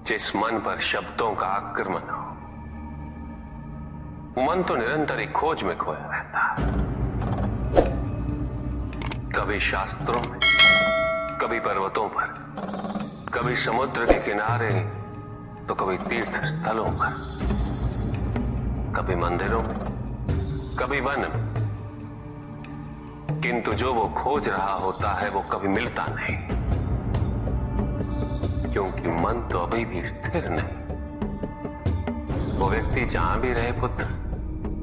जिस मन पर शब्दों का आक्रमण हो, वो मन तो निरंतर ही खोज में खोया रहता है। कभी शास्त्रों में, कभी पर्वतों पर, कभी समुद्र के किनारे, तो कभी तीर्थ स्थलों पर, कभी मंदिरों में, कभी वन में। किंतु जो वो खोज रहा होता है वो कभी मिलता नहीं, क्योंकि मन तो अभी भी स्थिर नहीं। वो व्यक्ति जहां भी रहे पुत्र,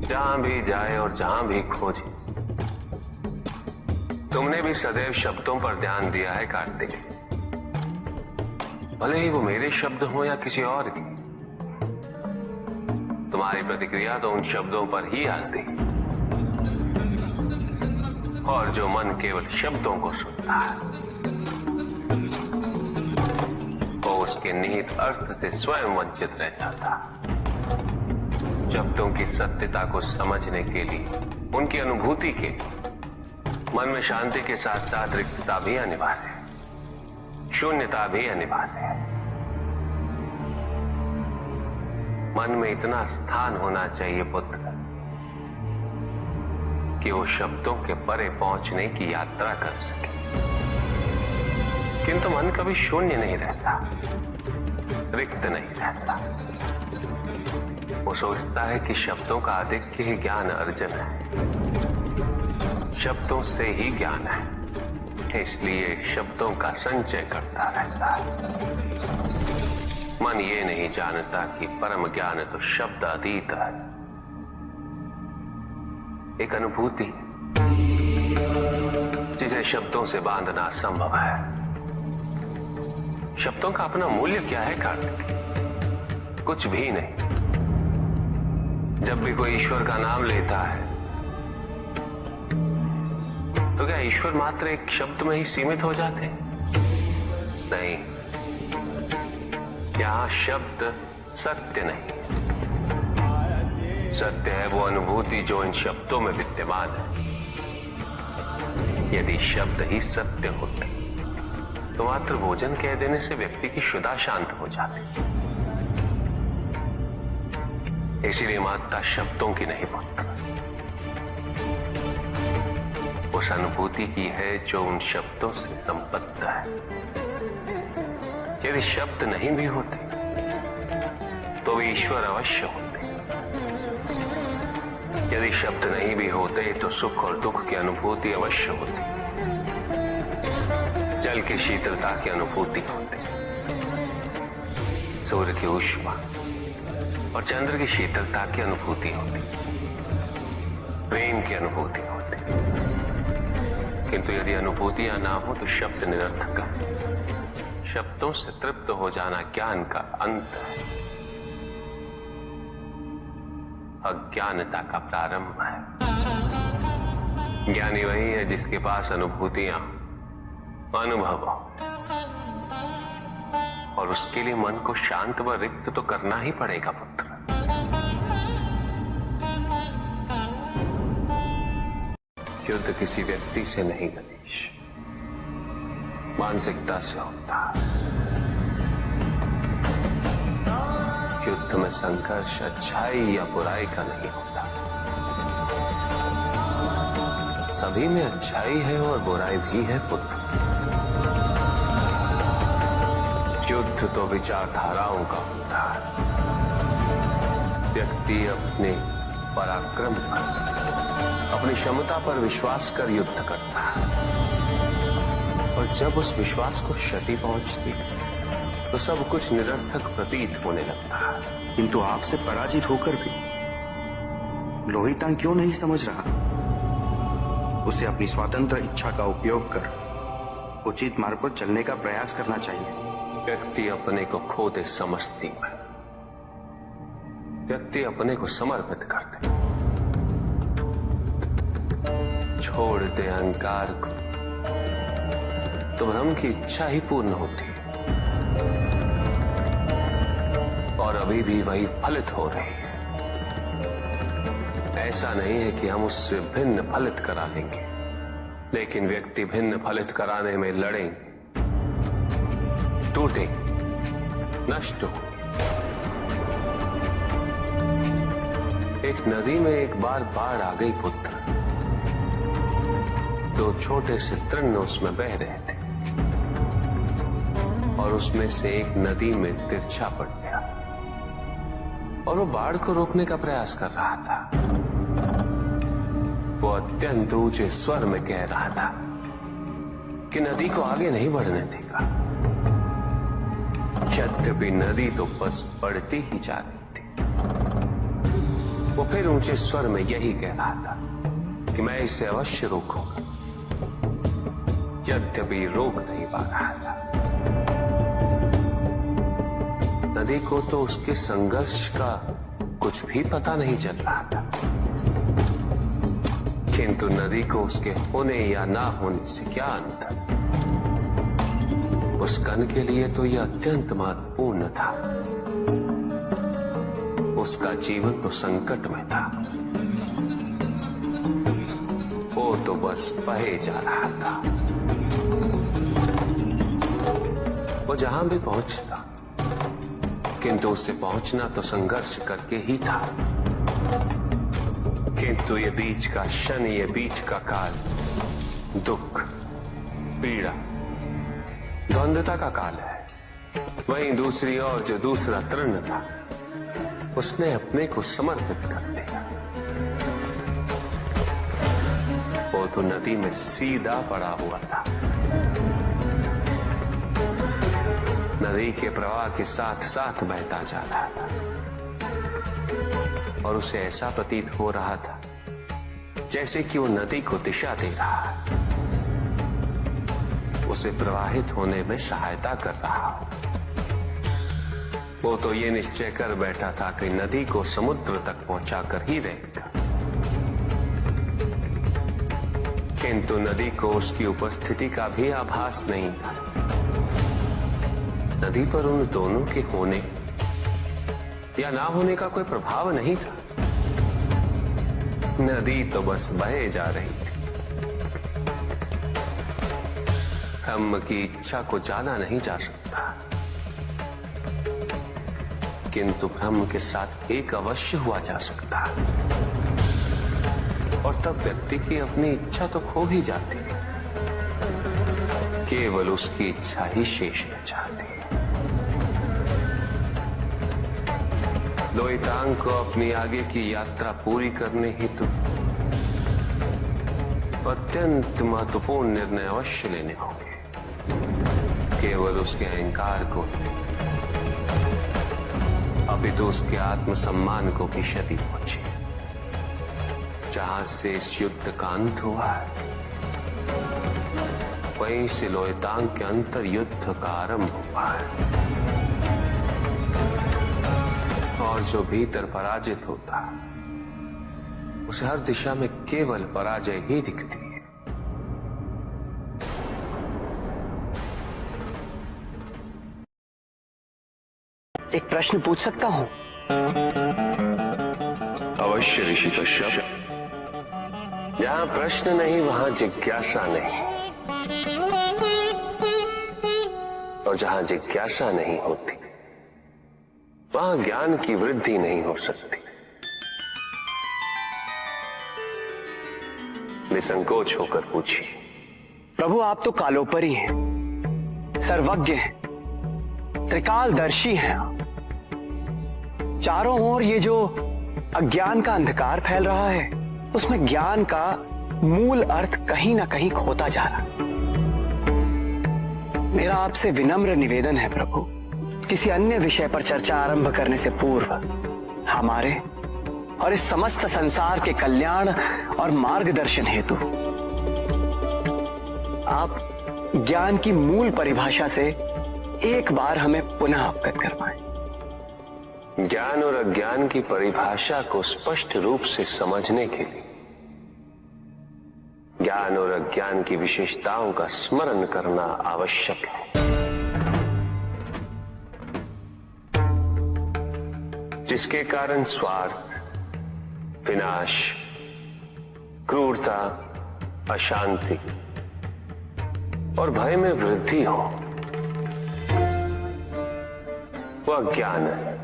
जहां भी जाए और जहां भी खोजे। तुमने भी सदैव शब्दों पर ध्यान दिया है कार्तिक, भले ही वो मेरे शब्द हो या किसी और की। तुम्हारी प्रतिक्रिया तो उन शब्दों पर ही आती, और जो मन केवल शब्दों को सुनता है, वो उसके निहित अर्थ से स्वयं वंचित रह जाता। शब्दों की सत्यता को समझने के लिए, उनकी अनुभूति के लिए, मन में शांति के साथ साथ रिक्तता भी अनिवार्य है, शून्यता भी अनिवार्य है। मन में इतना स्थान होना चाहिए पुत्र कि वो शब्दों के परे पहुंचने की यात्रा कर सके। किंतु मन कभी शून्य नहीं रहता, रिक्त नहीं रहता। वो सोचता है कि शब्दों का आधिक्य ही ज्ञान अर्जन है, शब्दों से ही ज्ञान है, इसलिए शब्दों का संचय करता रहता है। मन ये नहीं जानता कि परम ज्ञान तो शब्द अतीत है, एक अनुभूति जिसे शब्दों से बांधना असंभव है। शब्दों का अपना मूल्य क्या है कार्तिक? कुछ भी नहीं। जब भी कोई ईश्वर का नाम लेता है तो क्या ईश्वर मात्र एक शब्द में ही सीमित हो जाते? नहीं, यहां शब्द सत्य नहीं, सत्य है वो अनुभूति जो इन शब्दों में विद्यमान है। यदि शब्द ही सत्य होते तो मात्र भोजन कह देने से व्यक्ति की क्षुधा शांत हो जाती। इसीलिए महत्ता शब्दों की नहीं पुत्र, उस अनुभूति की है जो उन शब्दों से संबद्ध है। यदि शब्द नहीं भी होते तो वे ईश्वर अवश्य होते। यदि शब्द नहीं भी होते तो सुख और दुख की अनुभूति अवश्य होती, जल की शीतलता की अनुभूति होती, सूर्य की ऊष्मा और चंद्र की शीतलता की अनुभूति होती, प्रेम की अनुभूति होती। किंतु यदि अनुभूतियां ना हो तो शब्द निरर्थक है। शब्दों से तृप्त हो जाना ज्ञान का अंत है, अज्ञानता का प्रारंभ है। ज्ञानी वही है जिसके पास अनुभूतियां, अनुभव, और उसके लिए मन को शांत व रिक्त तो करना ही पड़ेगा पुत्र। युद्ध किसी व्यक्ति से नहीं गणेश, मानसिकता से होता। युद्ध में संघर्ष अच्छाई या बुराई का नहीं होता, सभी में अच्छाई है और बुराई भी है पुत्र। युद्ध तो विचारधाराओं का होता है। व्यक्ति अपने पराक्रम पर, अपनी क्षमता पर विश्वास कर युद्ध करता है, और जब उस विश्वास को क्षति पहुंचती है तो सब कुछ निरर्थक प्रतीत होने लगता है। किंतु आपसे पराजित होकर भी लोहितांग क्यों नहीं समझ रहा? उसे अपनी स्वतंत्र इच्छा का उपयोग कर उचित मार्ग पर चलने का प्रयास करना चाहिए। व्यक्ति अपने को खो दे समझती है, व्यक्ति अपने को समर्पित कर दे, छोड़ दे अहंकार को, तो ब्रह्म की इच्छा ही पूर्ण होती है, और अभी भी वही फलित हो रही है। ऐसा नहीं है कि हम उससे भिन्न फलित करा लेंगे, लेकिन व्यक्ति भिन्न फलित कराने में लड़ेंगे, टूटेंगे, नष्ट हो। एक नदी में एक बार बाढ़ आ गई पुत्र। 2 छोटे से तृण उसमें बह रहे थे और उसमें से एक नदी में तिरछा पड़ गया और वो बाढ़ को रोकने का प्रयास कर रहा था। वो अत्यंत ऊंचे स्वर में कह रहा था कि नदी को आगे नहीं बढ़ने देगा। यद्यपि नदी तो बस बढ़ती ही जा रही थी। वो फिर ऊंचे स्वर में यही कह रहा था कि मैं इसे अवश्य रोकूंगा, यद्यपि रोक नहीं पा रहा था। नदी को तो उसके संघर्ष का कुछ भी पता नहीं चल रहा था, किंतु नदी को उसके होने या ना होने से क्या अंतर। उस कण के लिए तो यह अत्यंत महत्वपूर्ण था। उसका जीवन तो संकट में था। वो तो बस बहे जा रहा था। वो जहां भी पहुंचता, किंतु उससे पहुंचना तो संघर्ष करके ही था। किंतु ये बीच का क्षण, ये बीच का काल दुख, पीड़ा, द्वंद्वता का काल है। वहीं दूसरी ओर जो दूसरा तृण था, उसने अपने को समर्पित कर दिया। वो तो नदी में सीधा पड़ा हुआ था। नदी के प्रवाह के साथ साथ बहता जा रहा था और उसे ऐसा प्रतीत हो रहा था जैसे कि वो नदी को दिशा दे रहा है, उसे प्रवाहित होने में सहायता कर रहा हो। वो तो ये निश्चय कर बैठा था कि नदी को समुद्र तक पहुंचाकर ही रहेगा, किंतु नदी को उसकी उपस्थिति का भी आभास नहीं था। नदी पर उन दोनों के होने या ना होने का कोई प्रभाव नहीं था। नदी तो बस बहे जा रही थी। ब्रह्म की इच्छा को जाना नहीं जा सकता, किंतु ब्रह्म के साथ एक अवश्य हुआ जा सकता, और तब व्यक्ति की अपनी इच्छा तो खो ही जाती है। केवल उसकी इच्छा ही शेष रह जाती है। द्वैतांग को अपनी आगे की यात्रा पूरी करने हेतु अत्यंत महत्वपूर्ण निर्णय अवश्य लेने होंगे। केवल उसके अहंकार को, अपितु उसके आत्मसम्मान को भी क्षति पहुंची। जहां से इस युद्ध का अंत हुआ है, वहीं से लोहितांग के अंतर युद्ध का आरंभ हुआ है। और जो भीतर पराजित होता, उसे हर दिशा में केवल पराजय ही दिखती है। एक प्रश्न पूछ सकता हूं? अवश्य ऋषि कश्यप। जहां प्रश्न नहीं वहां जिज्ञासा नहीं, और जहां जिज्ञासा नहीं होती वहां ज्ञान की वृद्धि नहीं हो सकती। निसंकोच होकर पूछिए। प्रभु, आप तो कालोपरी हैं, सर्वज्ञ हैं, त्रिकालदर्शी हैं। चारों ओर ये जो अज्ञान का अंधकार फैल रहा है, उसमें ज्ञान का मूल अर्थ कहीं ना कहीं खोता जा रहा। मेरा आपसे विनम्र निवेदन है प्रभु, किसी अन्य विषय पर चर्चा आरंभ करने से पूर्व हमारे और इस समस्त संसार के कल्याण और मार्गदर्शन हेतु आप ज्ञान की मूल परिभाषा से एक बार हमें पुनः अवगत करवाएं। ज्ञान और अज्ञान की परिभाषा को स्पष्ट रूप से समझने के लिए ज्ञान और अज्ञान की विशेषताओं का स्मरण करना आवश्यक है। जिसके कारण स्वार्थ, विनाश, क्रूरता, अशांति और भय में वृद्धि हो। वो अज्ञान है।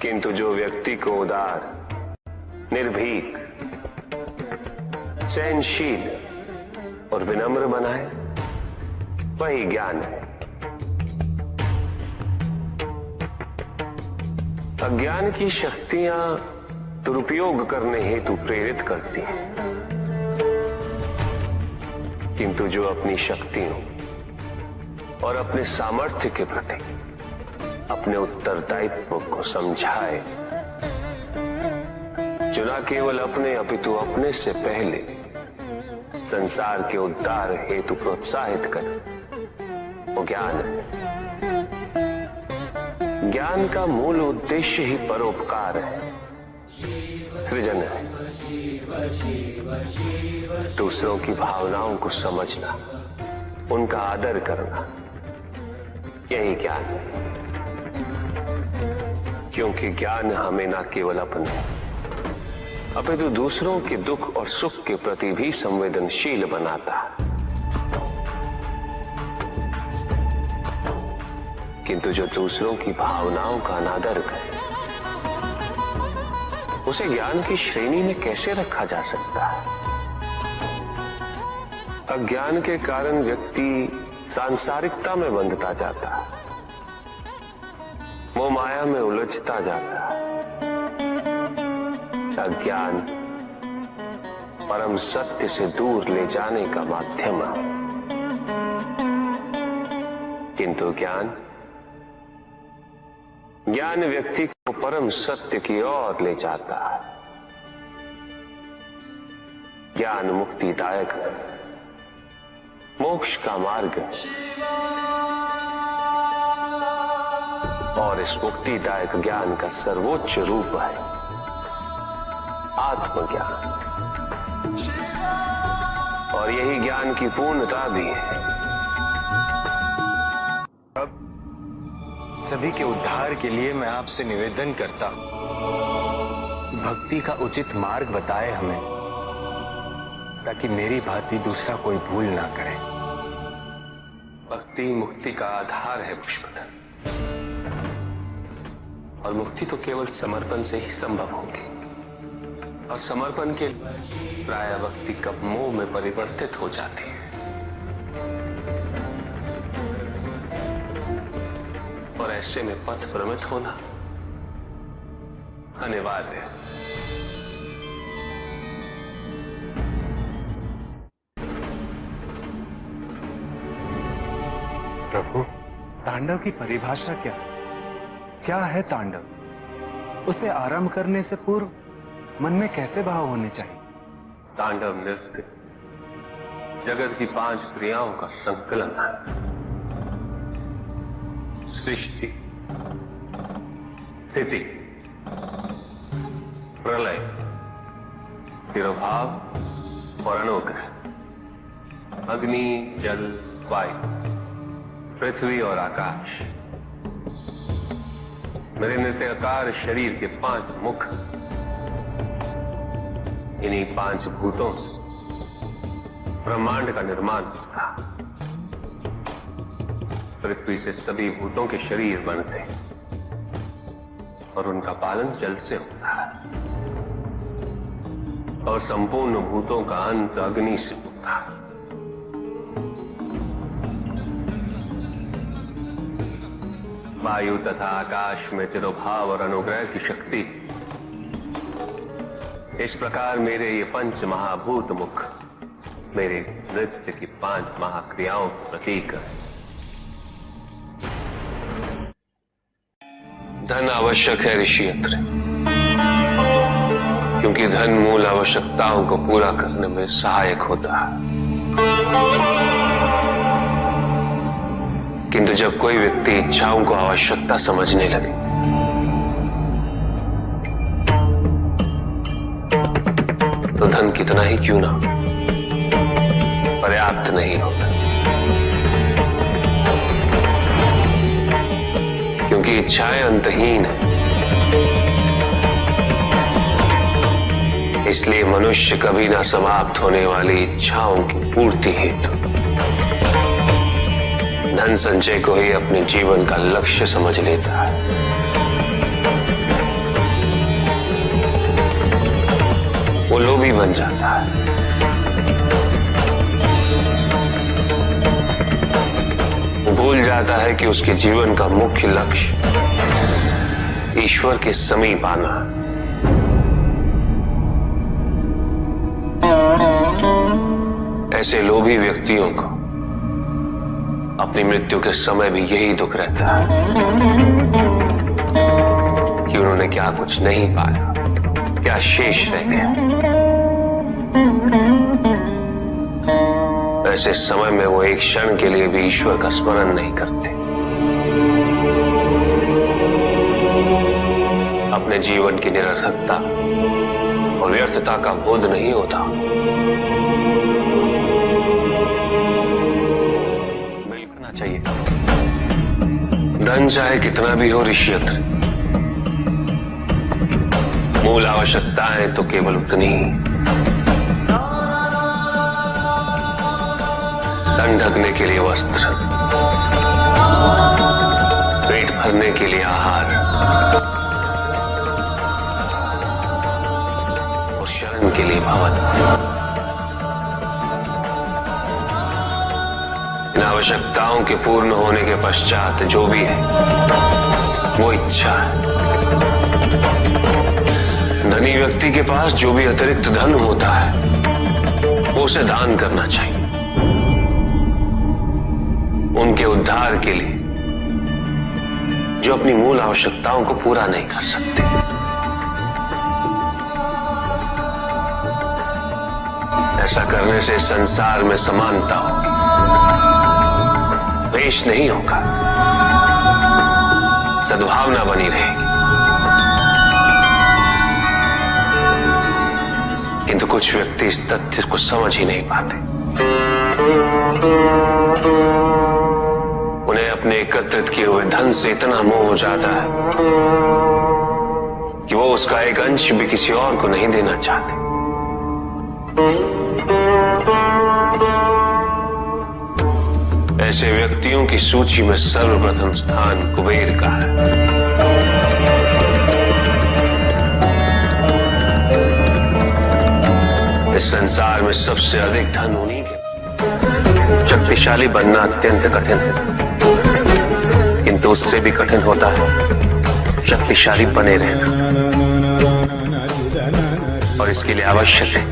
किंतु जो व्यक्ति को उदार, निर्भीक, सहनशील और विनम्र बनाए, वही ज्ञान है। अज्ञान की शक्तियां दुरुपयोग करने हेतु प्रेरित करती हैं, किंतु जो अपनी शक्तियों और अपने सामर्थ्य के प्रति अपने उत्तरदायित्व को समझाए, जो न केवल अपने अपितु अपने से पहले संसार के उद्धार हेतु प्रोत्साहित करे, वो ज्ञान है। ज्ञान का मूल उद्देश्य ही परोपकार है, सृजन है। दूसरों की भावनाओं को समझना, उनका आदर करना, यही ज्ञान है। क्योंकि ज्ञान हमें न केवल अपने अपितु दूसरों के दुख और सुख के प्रति भी संवेदनशील बनाता है। किंतु जो दूसरों की भावनाओं का अनादर करे, उसे ज्ञान की श्रेणी में कैसे रखा जा सकता है? अज्ञान के कारण व्यक्ति सांसारिकता में बंधता जाता है, मोह माया में उलझता जाता है। अज्ञान परम सत्य से दूर ले जाने का माध्यम है, किंतु ज्ञान व्यक्ति को परम सत्य की ओर ले जाता है। ज्ञान मुक्तिदायक है, मोक्ष का मार्ग है, और इस मुक्तिदायक ज्ञान का सर्वोच्च रूप है आत्मज्ञान, और यही ज्ञान की पूर्णता भी है। सभी के उद्धार के लिए मैं आपसे निवेदन करता हूं, भक्ति का उचित मार्ग बताए हमें, ताकि मेरी भांति दूसरा कोई भूल ना करे। भक्ति मुक्ति का आधार है पुष्पधर, और मुक्ति तो केवल समर्पण से ही संभव होगी। और समर्पण के प्राय भक्ति कब मोह में परिवर्तित हो जाती है। और ऐसे में पथ भ्रमित होना अनिवार्य है। प्रभु, तांडव की परिभाषा क्या है? क्या है तांडव? उसे आरंभ करने से पूर्व मन में कैसे भाव होने चाहिए? तांडव नृत्य जगत की 5 क्रियाओं का संकलन है। सृष्टि, स्थिति, प्रलय, तिरोभाव और अनुग्रह, अग्नि, जल, वायु, पृथ्वी और आकाश। मेरे नृत्याकार शरीर के 5 मुख, इन्हीं 5 भूतों से ब्रह्मांड का निर्माण होता। पृथ्वी से सभी भूतों के शरीर बनते हैं और उनका पालन जल से होता है, और संपूर्ण भूतों का अंत अग्नि से होता है। वायु तथा आकाश में तिरोभाव और अनुग्रह की शक्ति। इस प्रकार मेरे ये 5 महाभूत मुख मेरे नृत्य की 5 महाक्रियाओं का प्रतीक है। धन आवश्यक है ऋषियंत्र, क्योंकि धन मूल आवश्यकताओं को पूरा करने में सहायक होता है। किंतु जब कोई व्यक्ति इच्छाओं को आवश्यकता समझने लगे तो धन कितना ही क्यों ना पर्याप्त नहीं होता, क्योंकि इच्छाएं अंतहीन है। इसलिए मनुष्य कभी ना समाप्त होने वाली इच्छाओं की पूर्ति हेतु धन संचय को ही अपने जीवन का लक्ष्य समझ लेता है, वो लोभी बन जाता है। वो भूल जाता है कि उसके जीवन का मुख्य लक्ष्य ईश्वर के समीप आना है। ऐसे लोभी व्यक्तियों को अपनी मृत्यु के समय भी यही दुख रहता है कि उन्होंने क्या कुछ नहीं पाया, क्या शेष रह गया। ऐसे समय में वो एक क्षण के लिए भी ईश्वर का स्मरण नहीं करते, अपने जीवन की निरर्थकता और व्यर्थता का बोध नहीं होता। बिल्कुल चाहिए, धन चाहे कितना भी हो ऋषियत्र, मूल आवश्यकताएं तो केवल उतनी ही। तन ढकने के लिए वस्त्र, पेट भरने के लिए आहार और शरण के लिए भवन। इन आवश्यकताओं के पूर्ण होने के पश्चात जो भी है वो इच्छा है। धनी व्यक्ति के पास जो भी अतिरिक्त धन होता है वो उसे दान करना चाहिए, उनके उद्धार के लिए जो अपनी मूल आवश्यकताओं को पूरा नहीं कर सकते। ऐसा करने से संसार में समानता होगी, द्वेष नहीं होगा, सद्भावना बनी रहेगी। किंतु कुछ व्यक्ति इस तथ्य को समझ ही नहीं पाते। उन्हें अपने एकत्रित किए हुए धन से इतना मोह हो जाता है कि वो उसका एक अंश भी किसी और को नहीं देना चाहते। ऐसे व्यक्तियों की सूची में सर्वप्रथम स्थान कुबेर का है। इस संसार में सबसे अधिक धन उन्हीं के। शक्तिशाली बनना अत्यंत कठिन है, किंतु उससे भी कठिन होता है शक्तिशाली बने रहना। और इसके लिए आवश्यक है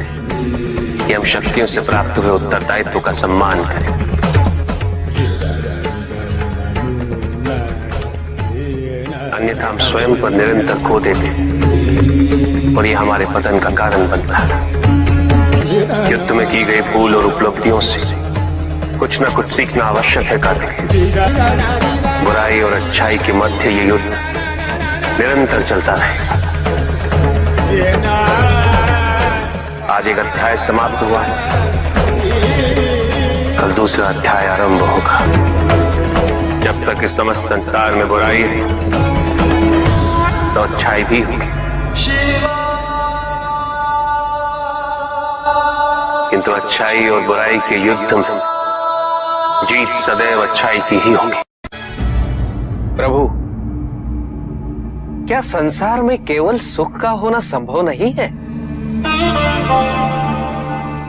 कि हम शक्तियों से प्राप्त हुए उत्तरदायित्व का सम्मान करें। अन्यथा हम स्वयं पर निरंतर खो देते हैं और ये हमारे पतन का कारण बनता है। युद्ध में की गई भूल और उपलब्धियों से कुछ न कुछ सीखना आवश्यक है कार्तिक। बुराई और अच्छाई के मध्य ये युद्ध निरंतर चलता रहेगा। आज एक अध्याय समाप्त हुआ है, कल दूसरा अध्याय आरंभ होगा। जब तक इस समस्त संसार में बुराई है तो अच्छाई भी होगी, किंतु अच्छाई और बुराई के युद्ध में जीत सदैव अच्छाई की ही होगी। प्रभु, क्या संसार में केवल सुख का होना संभव नहीं है?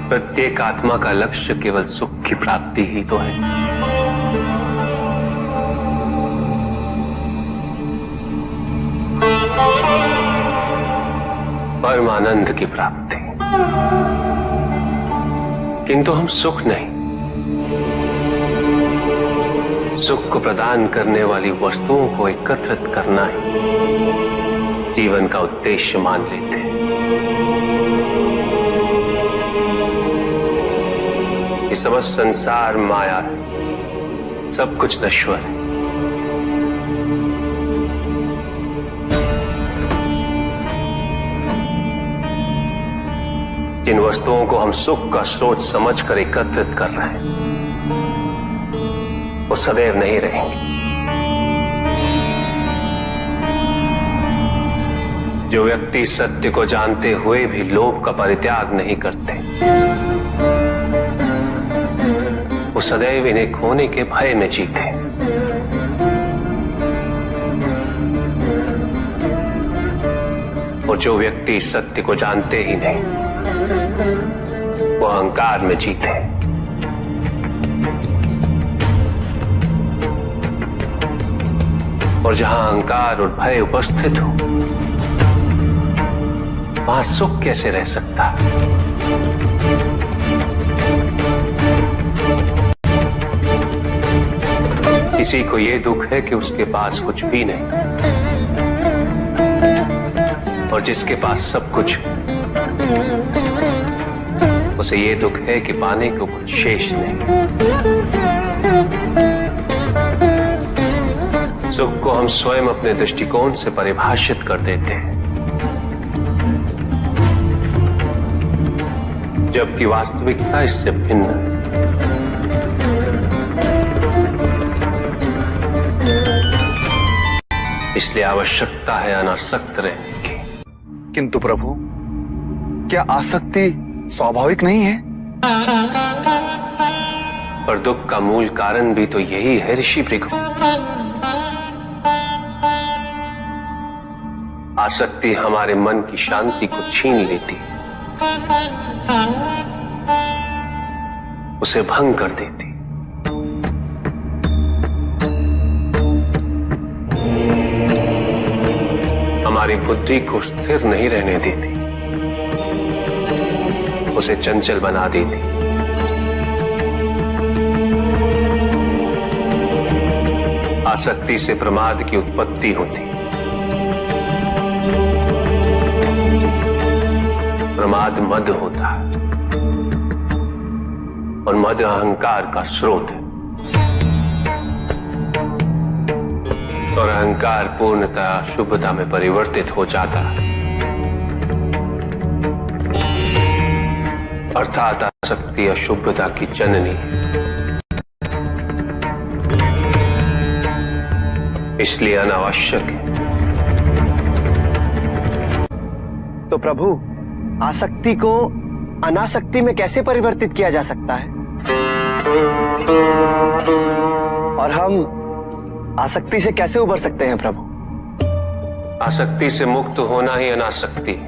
प्रत्येक आत्मा का लक्ष्य केवल सुख की प्राप्ति ही तो है। परमानंद की प्राप्ति, किंतु हम सुख नहीं, सुख को प्रदान करने वाली वस्तुओं को एकत्रित करना ही जीवन का उद्देश्य मान लेते हैं। ये समस्त संसार माया है, सब कुछ नश्वर है। जिन वस्तुओं को हम सुख का सोच समझकर एकत्रित कर रहे हैं वो सदैव नहीं रहेंगे। जो व्यक्ति सत्य को जानते हुए भी लोभ का परित्याग नहीं करते वो सदैव इन्हें खोने के भय में जीते। और जो व्यक्ति सत्य को जानते ही नहीं, वो अहंकार में जीते। और जहां अहंकार और भय उपस्थित हो, वहां सुख कैसे रह सकता है? किसी को यह दुख है कि उसके पास कुछ भी नहीं, और जिसके पास सब कुछ, उसे यह दुख है कि पाने को कुछ शेष नहीं। सुख को हम स्वयं अपने दृष्टिकोण से परिभाषित कर देते हैं, जबकि वास्तविकता इससे भिन्न है। इसलिए आवश्यकता है अनासक्त रहने की। किंतु प्रभु, क्या आसक्ति स्वाभाविक नहीं है? और दुख का मूल कारण भी तो यही है ऋषि भृगु। आसक्ति हमारे मन की शांति को छीन लेती, उसे भंग कर देती। हमारी बुद्धि को स्थिर नहीं रहने देती, उसे चंचल बना देती। आसक्ति से प्रमाद की उत्पत्ति होती, प्रमाद मद होता है, और मद अहंकार का स्रोत है। और अहंकार पूर्णतः शुभता में परिवर्तित हो जाता है, अर्थात आसक्ति अशुभता की जननी। इसलिए अनावश्यक है। तो प्रभु, आसक्ति को अनासक्ति में कैसे परिवर्तित किया जा सकता है? और हम आसक्ति से कैसे उबर सकते हैं प्रभु? आसक्ति से मुक्त होना ही अनासक्ति है।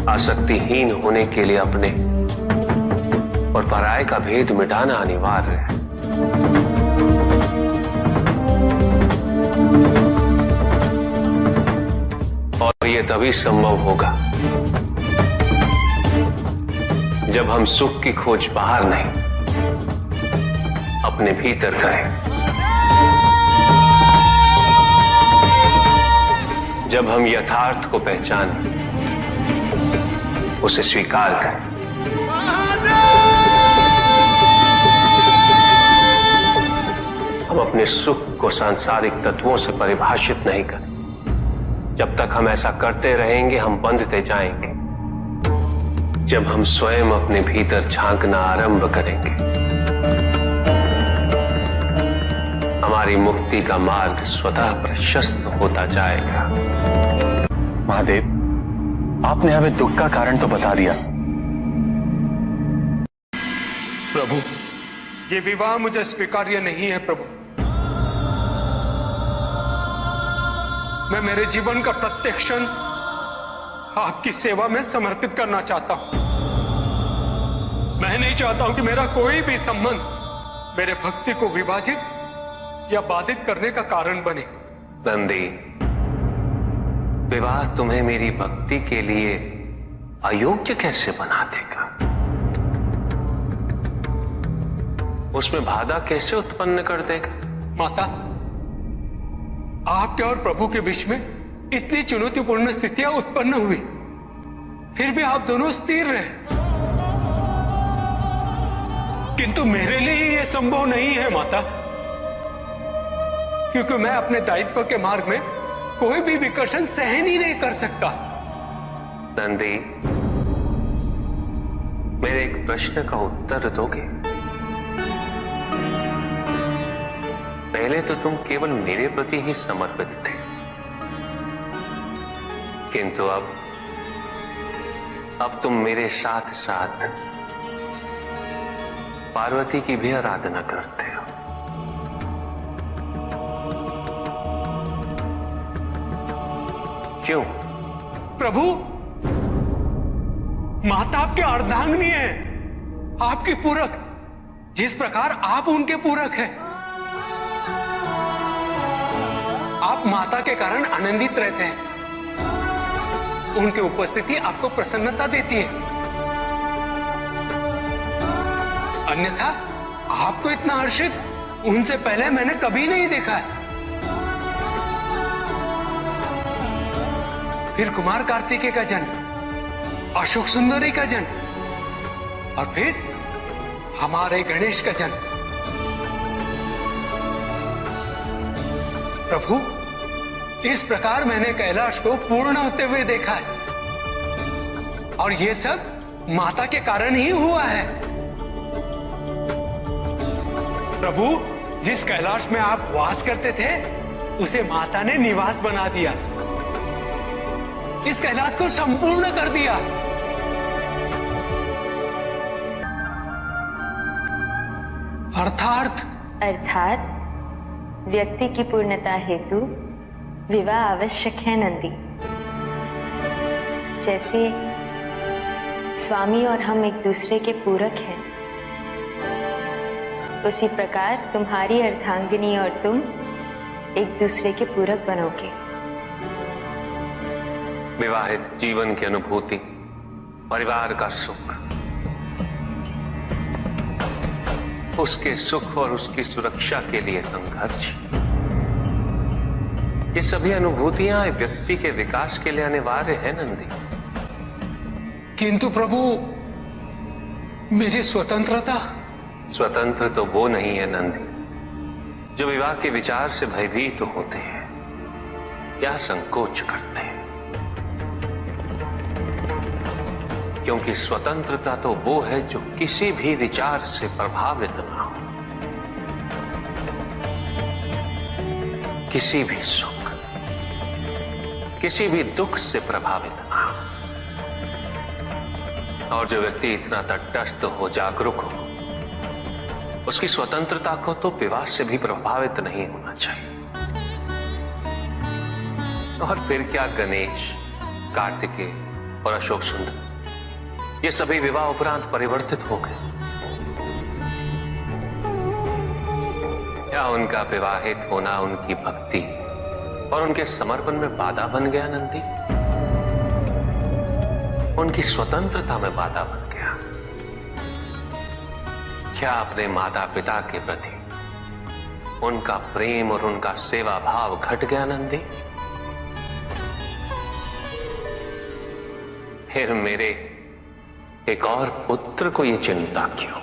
आसक्तिहीन होने के लिए अपने और पराये का भेद मिटाना अनिवार्य है। और यह तभी संभव होगा जब हम सुख की खोज बाहर नहीं, अपने भीतर करें। जब हम यथार्थ को पहचानें, उसे स्वीकार करें। हम अपने सुख को सांसारिक तत्वों से परिभाषित नहीं करें। जब तक हम ऐसा करते रहेंगे, हम बंधते जाएंगे। जब हम स्वयं अपने भीतर झांकना आरंभ करेंगे, हमारी मुक्ति का मार्ग स्वतः प्रशस्त होता जाएगा। महादेव, आपने हमें दुख का कारण तो बता दिया। प्रभु, ये विवाह मुझे स्वीकार्य नहीं है प्रभु। मैं मेरे जीवन का प्रत्येक क्षण आपकी सेवा में समर्पित करना चाहता हूं। मैं नहीं चाहता हूं कि मेरा कोई भी संबंध मेरे भक्ति को विभाजित या बाधित करने का कारण बने। नंदी, विवाह तुम्हें मेरी भक्ति के लिए अयोग्य कैसे बना देगा? उसमें बाधा कैसे उत्पन्न कर देगा? माता, आपके और प्रभु के बीच में इतनी चुनौतीपूर्ण स्थितियां उत्पन्न हुई, फिर भी आप दोनों स्थिर रहे। किंतु मेरे लिए यह संभव नहीं है माता, क्योंकि मैं अपने दायित्व के मार्ग में कोई भी विकर्षण सहन ही नहीं कर सकता। नंदी, मेरे एक प्रश्न का उत्तर दोगे? पहले तो तुम केवल मेरे प्रति ही समर्पित थे, किंतु अब अब तुम मेरे साथ साथ पार्वती की भी आराधना करते हो। क्यों? प्रभु, माता आपके अर्धांगिनी है, आपकी पूरक, जिस प्रकार आप उनके पूरक हैं। आप माता के कारण आनंदित रहते हैं, उनकी उपस्थिति आपको प्रसन्नता देती है। अन्यथा आपको इतना हर्षित उनसे पहले मैंने कभी नहीं देखा है। फिर कुमार कार्तिकेय का जन्म, अशोक सुंदरी का जन्म, और फिर हमारे गणेश का जन्म। प्रभु, इस प्रकार मैंने कैलाश को पूर्ण होते हुए देखा है, और ये सब माता के कारण ही हुआ है। प्रभु, जिस कैलाश में आप वास करते थे उसे माता ने निवास बना दिया, इस कैलाश को संपूर्ण कर दिया। अर्थात व्यक्ति की पूर्णता हेतु विवाह आवश्यक है नंदी। जैसे स्वामी और हम एक दूसरे के पूरक हैं, उसी प्रकार तुम्हारी अर्धांगिनी और तुम एक दूसरे के पूरक बनोगे। विवाहित जीवन की अनुभूति, परिवार का सुख, उसके सुख और उसकी सुरक्षा के लिए संघर्ष, ये सभी अनुभूतियां व्यक्ति के विकास के लिए अनिवार्य है नंदी। किंतु प्रभु, मेरी स्वतंत्रता। स्वतंत्र तो वो नहीं है नंदी जो विवाह के विचार से भयभीत तो होते हैं या संकोच करते हैं, क्योंकि स्वतंत्रता तो वो है जो किसी भी विचार से प्रभावित ना हो, किसी भी सुख, किसी भी दुख से प्रभावित ना हो। और जो व्यक्ति इतना तटस्थ हो, जागरूक हो, उसकी स्वतंत्रता को तो विवाह से भी प्रभावित नहीं होना चाहिए। और फिर क्या गणेश, कार्तिकेय और अशोक सुंदर, ये सभी विवाह उपरांत परिवर्तित हो गए? क्या उनका विवाहित होना उनकी भक्ति और उनके समर्पण में बाधा बन गया नंदी? उनकी स्वतंत्रता में बाधा बन गया? क्या अपने माता पिता के प्रति उनका प्रेम और उनका सेवा भाव घट गया नंदी? फिर मेरे एक और पुत्र को ये चिंता क्यों?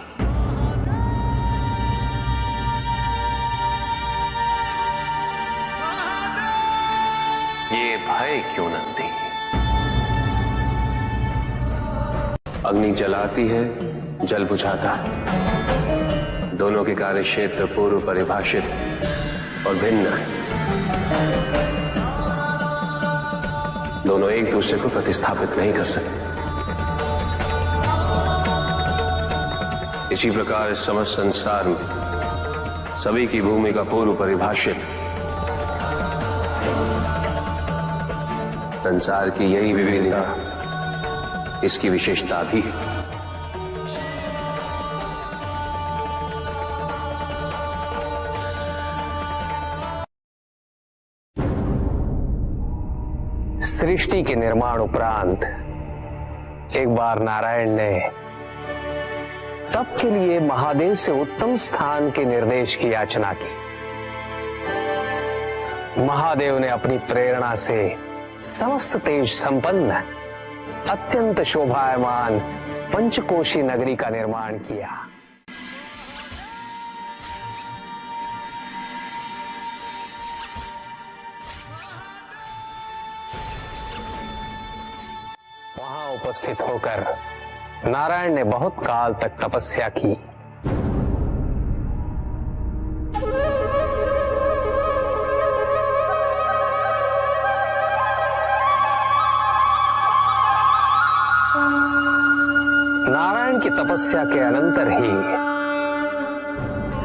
ये भय क्यों नंदी? अग्नि जलाती है, जल बुझाता है, दोनों के कार्य क्षेत्र पूर्व परिभाषित और भिन्न है। दोनों एक दूसरे को प्रतिस्थापित नहीं कर सकते। इसी प्रकार इस समस्त संसार में सभी की भूमिका पूर्व परिभाषित। संसार की यही विविधता इसकी विशेषता भी है। सृष्टि के निर्माण उपरांत एक बार नारायण ने तप के लिए महादेव से उत्तम स्थान के निर्देश की याचना की। महादेव ने अपनी प्रेरणा से समस्त तेज संपन्न अत्यंत शोभायमान पंचकोशी नगरी का निर्माण किया। वहां उपस्थित होकर नारायण ने बहुत काल तक तपस्या की। नारायण की तपस्या के अनंतर ही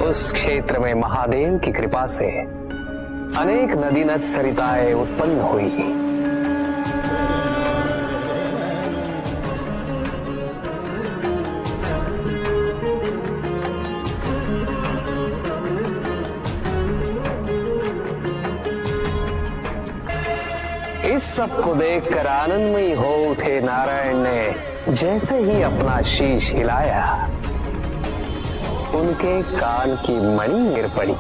उस क्षेत्र में महादेव की कृपा से अनेक नदी नद सरिताएं उत्पन्न हुई। इस सब को देखकर आनंदमयी हो उठे नारायण ने जैसे ही अपना शीश हिलाया, उनके कान की मणि गिर पड़ी।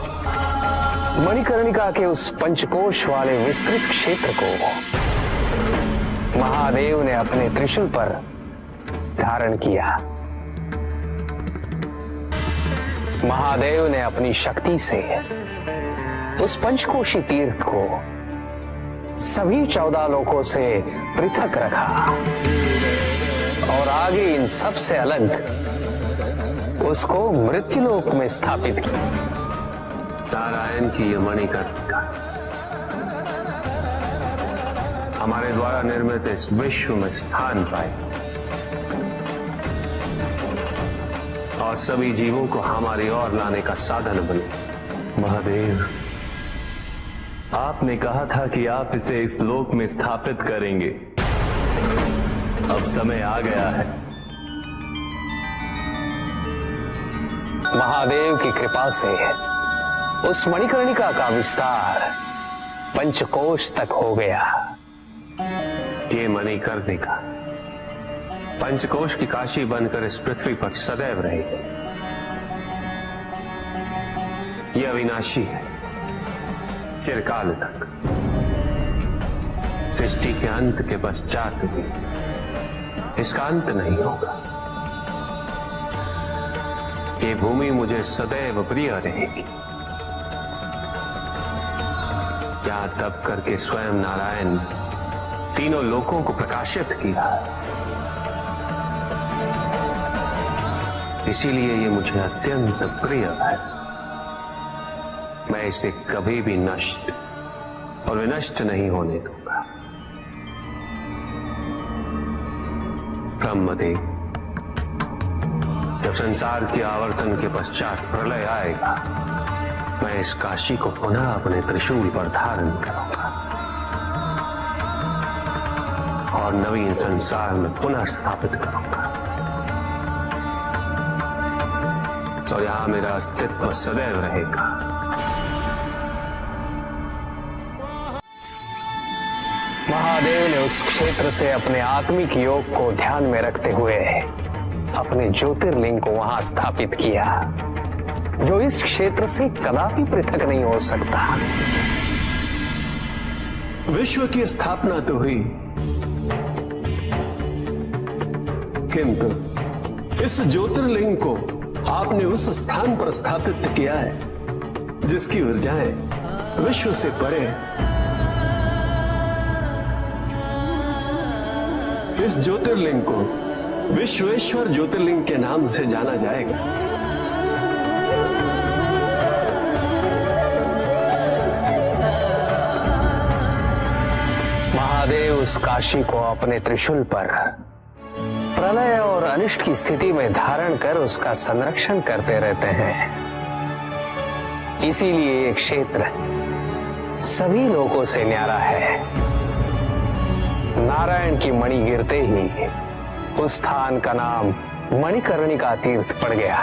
मणिकर्णिका के उस पंचकोश वाले विस्तृत क्षेत्र को महादेव ने अपने त्रिशूल पर धारण किया। महादेव ने अपनी शक्ति से उस पंचकोशी तीर्थ को सभी 14 लोकों से पृथक रखा और आगे इन सब से अलग उसको मृत्युलोक में स्थापित किया। नारायण की ये मणिकर्णिका हमारे द्वारा निर्मित इस विश्व में स्थान पाए और सभी जीवों को हमारी ओर लाने का साधन बने। महादेव, आपने कहा था कि आप इसे इस लोक में स्थापित करेंगे। अब समय आ गया है। महादेव की कृपा से उस मणिकर्णिका का विस्तार पंचकोश तक हो गया। ये मणिकर्णिका पंचकोश की काशी बनकर इस पृथ्वी पर सदैव रहेगी। यह अविनाशी है, चिरकाल तक। सृष्टि के अंत के पश्चात भी इसका अंत नहीं होगा। ये भूमि मुझे सदैव प्रिय रहेगी। यहां तप करके स्वयं नारायण तीनों लोकों को प्रकाशित किया, इसीलिए ये मुझे अत्यंत प्रिय है। मैं इसे कभी भी नष्ट और विनष्ट नहीं होने दूंगा। ब्रह्मदेव, जब संसार के आवर्तन के पश्चात प्रलय आएगा, मैं इस काशी को पुनः अपने त्रिशूल पर धारण करूंगा और नवीन संसार में पुनः स्थापित करूंगा। और यहां मेरा अस्तित्व सदैव रहेगा। महादेव ने उस क्षेत्र से अपने आत्मिक योग को ध्यान में रखते हुए अपने ज्योतिर्लिंग को वहां स्थापित किया, जो इस क्षेत्र से कदापि पृथक नहीं हो सकता। विश्व की स्थापना तो हुई, किंतु इस ज्योतिर्लिंग को आपने उस स्थान पर स्थापित किया है जिसकी ऊर्जाएं विश्व से परे। इस ज्योतिर्लिंग को विश्वेश्वर ज्योतिर्लिंग के नाम से जाना जाएगा। महादेव उस काशी को अपने त्रिशूल पर प्रलय और अनिष्ट की स्थिति में धारण कर उसका संरक्षण करते रहते हैं। इसीलिए ये क्षेत्र सभी लोगों से न्यारा है। नारायण की मणि गिरते ही उस स्थान का नाम मणिकर्णिका तीर्थ पड़ गया।